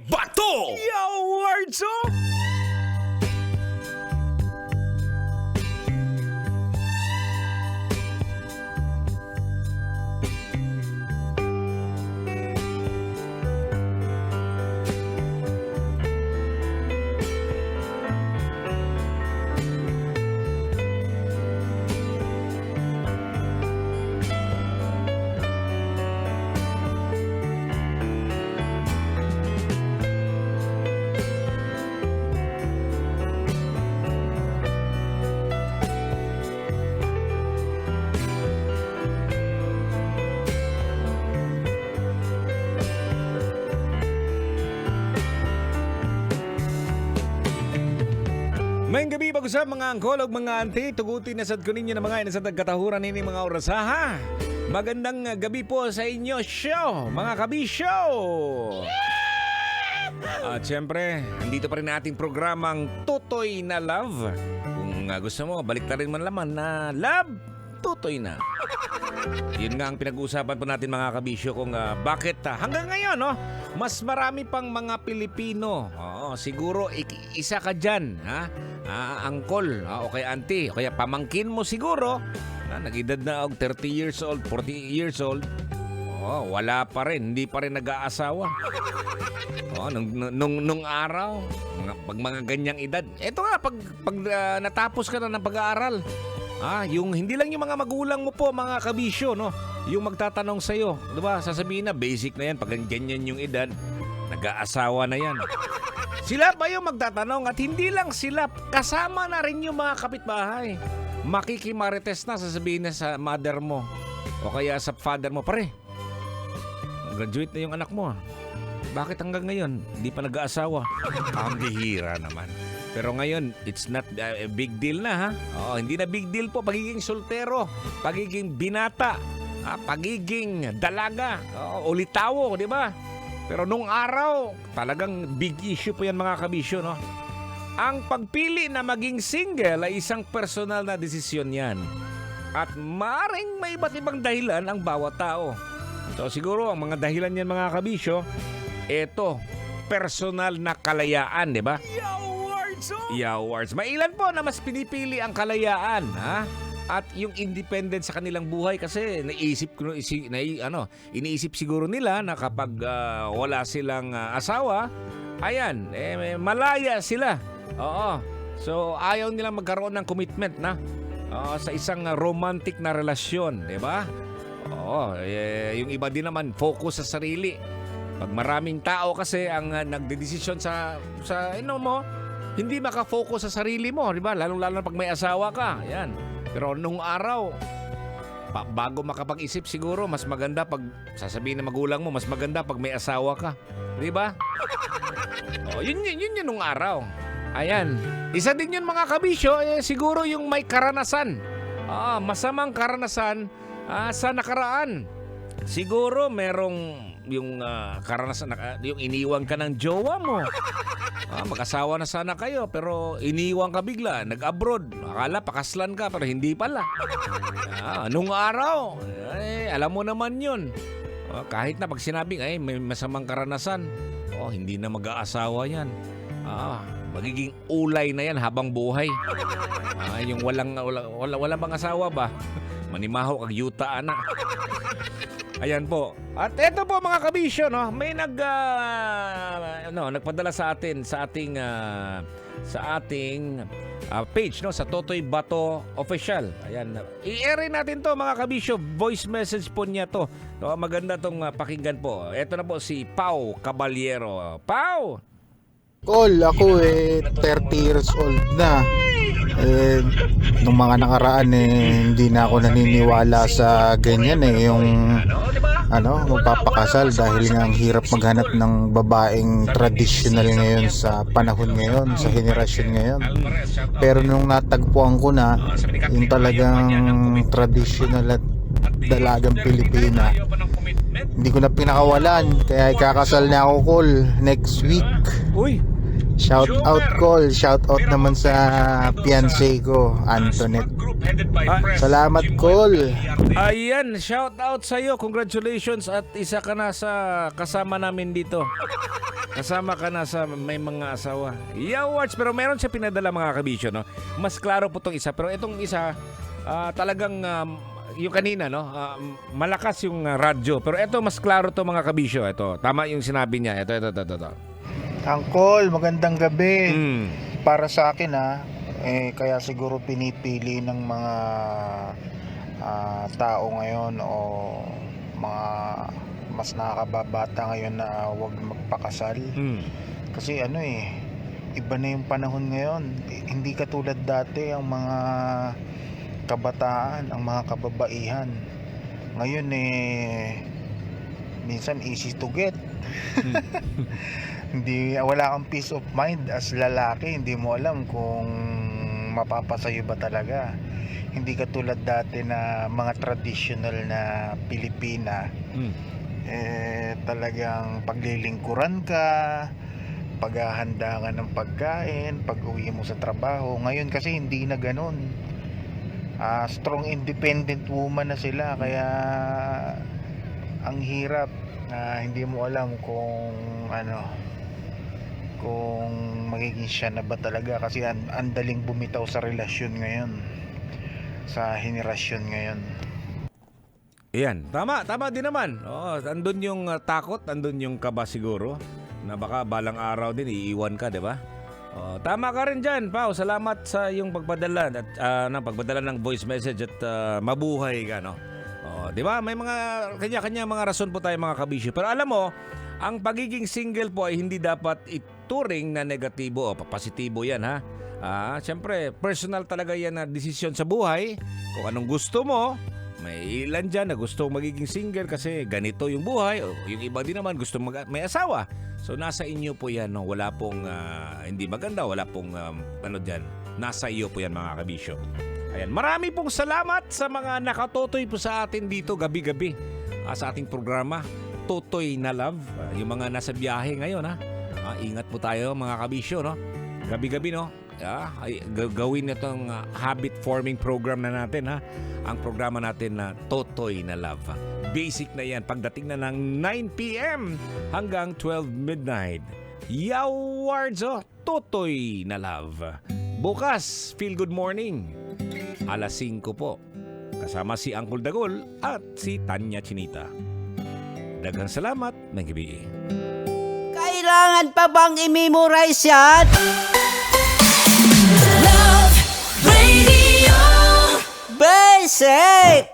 Bato! Yo, words up! Mayang gabi bago sa mga angkol o mga auntie, tugutin na sad ko ninyo na mga inasad nagkatahuran nini mga oras ha. Magandang gabi po sa inyo show, mga kabisyo. At syempre, andito pa rin ating programang Tutoy na Love. Kung gusto mo, balik na rin man laman na love, tutoy na. Yun nga ang pinag-uusapan po natin mga kabisyo kung bakit hanggang ngayon mas marami pang mga Pilipino. Siguro isa ka dyan, angkol o kaya auntie o kaya pamangkin mo siguro na nag-edad na 30 years old, 40 years old. Wala pa rin, hindi pa rin nag-aasawa. Nung araw, pag mga ganyang edad, eto nga, pag natapos ka na ng pag-aaral, yung hindi lang yung mga magulang mo po, mga kabisyo, no? Yung magtatanong sa'yo, diba? Sasabihin na, basic na yan, pag ganyan yung edad, nag-aasawa na yan. Sila ba yung magtatanong? At hindi lang sila, kasama na rin yung mga kapitbahay. Makikimarites na, sasabihin na sa mother mo, o kaya sa father mo, pare, graduate na yung anak mo. Bakit hanggang ngayon, hindi pa nag-aasawa? Ang bihira naman. Pero ngayon, it's not a big deal na, ha? Hindi na big deal po pagiging soltero, pagiging binata, pagiging dalaga, ulitawo, di ba? Pero nung araw, talagang big issue po yan mga kabisyo, no? Ang pagpili na maging single ay isang personal na desisyon yan. At maaaring may iba't ibang dahilan ang bawat tao. So siguro ang mga dahilan yan mga kabisyo, eto, personal na kalayaan, di ba? Yawards. Mailan po na mas pinipili ang kalayaan, ha? At yung independence sa kanilang buhay kasi iniisip siguro nila na kapag wala silang asawa, ayan, malaya sila. Oo. So ayaw nilang magkaroon ng commitment na sa isang romantic na relasyon, di ba? Yung iba din naman focus sa sarili. Pag maraming tao kasi ang nagdedesisyon sa mo, hindi maka-focus sa sarili mo, di ba? Lalong-lalo na pag may asawa ka. Yan. Pero nung araw, bago makapag-isip siguro, mas maganda pag sasabihin ng magulang mo, mas maganda pag may asawa ka. Di ba? Yun nung araw. Ayan. Isa din yun mga kabisyo, siguro yung may karanasan. Masamang karanasan sa nakaraan. Siguro merong yung karanasan, yung iniwan ka ng jowa mo. Mag-asawa na sana kayo pero iniwan ka bigla, nag-abroad. Akala pakaslan ka pero hindi pala. Nung araw, alam mo naman yun. Kahit na pag sinabing may masamang karanasan, hindi na mag-aasawa yan. Magiging ulay na yan habang buhay. Yung walang bang asawa ba? Manimaho kag yuta na. Ayan po. At eto po mga kabisyo, no, may nagpadala sa atin sa ating page, no, sa Totoy Bato Official. Ayan. I-air natin to mga kabisyo. Voice message po niya to. No, maganda tong pakinggan po. Eto na po si Pau Caballero. Pau! Call, ako 30 years old na. Nung mga nakaraan hindi na ako naniniwala sa ganyan yung magpapakasal dahil nga ang hirap maghanap ng babaeng traditional ngayon sa panahon ngayon, sa henerasyon ngayon. Pero nung natagpuan ko na yung talagang traditional at dalagang Pilipina, hindi ko na pinakawalan, kaya ikakasal na ako, Call, next week. Uy! Shout out, Call. Shout out naman sa fiancé ko, Antoinette. Salamat, Col. Ayan, shout out sa iyo. Congratulations at isa ka na sa kasama namin dito. Kasama ka na sa may mga asawa. Awards, pero meron siya pinadala mga kabisyo, no? Mas klaro po tong isa, pero itong isa talagang yung kanina, no? Malakas yung radyo, pero ito mas klaro to mga kabisyo. Ito, tama yung sinabi niya. Ito. Angkol, magandang gabi. Mm. Para sa akin kaya siguro pinipili ng mga tao ngayon o mga mas nakakababata ngayon na huwag magpakasal. Mm. Kasi iba na yung panahon ngayon. Hindi katulad dati ang mga kabataan, ang mga kababaihan. Ngayon minsan easy to get. Wala kang peace of mind as lalaki, hindi mo alam kung mapapasayo ba talaga. Hindi katulad dati na mga traditional na Pilipina. Talagang paglilingkuran ka, paghahanda ka ng pagkain, pag-uwi mo sa trabaho. Ngayon kasi hindi na ganun. Strong independent woman na sila, kaya ang hirap. Hindi mo alam kung kung magiging siya na ba talaga, kasi ang daling bumitaw sa relasyon ngayon, sa henerasyon ngayon. Ayan, tama din naman. Oo, andun yung takot, andun yung kaba siguro na baka balang araw din iiwan ka, 'di ba? Tama ka rin diyan, Pao. Salamat sa yung pagpadala at pagpadala ng voice message at mabuhay ka, no. 'Di ba? May mga kanya-kanya mga rason po tayo mga kabisyo. Pero alam mo, ang pagiging single po ay hindi dapat ituring na negatibo o positibo 'yan, ha. Siyempre, personal talaga 'yan na desisyon sa buhay. Kung anong gusto mo. May ilan dyan na gusto magiging single kasi ganito yung buhay. O yung iba din naman gusto may asawa. So nasa inyo po yan. No? Wala pong hindi maganda. Wala pong dyan. Nasa iyo po yan mga kabisyo. Ayan. Marami pong salamat sa mga nakatotoy po sa atin dito gabi-gabi. Sa ating programa. Totoy na Love. Yung mga nasa biyahe ngayon. Ingat po tayo mga kabisyo. No? Gabi-gabi, no? Gawin itong habit forming program na natin, ha. Ang programa natin na Totoy na Love. Basic na yan pagdating na ng 9 p.m. hanggang 12 midnight. Yawards, Totoy na Love. Bukas, Feel Good Morning. Alas 5 po. Kasama si Uncle Dagol at si Tanya Chinita. Daghang salamat. May gabi. Kailangan pa bang i-memorize yan? Love Radio. Basic!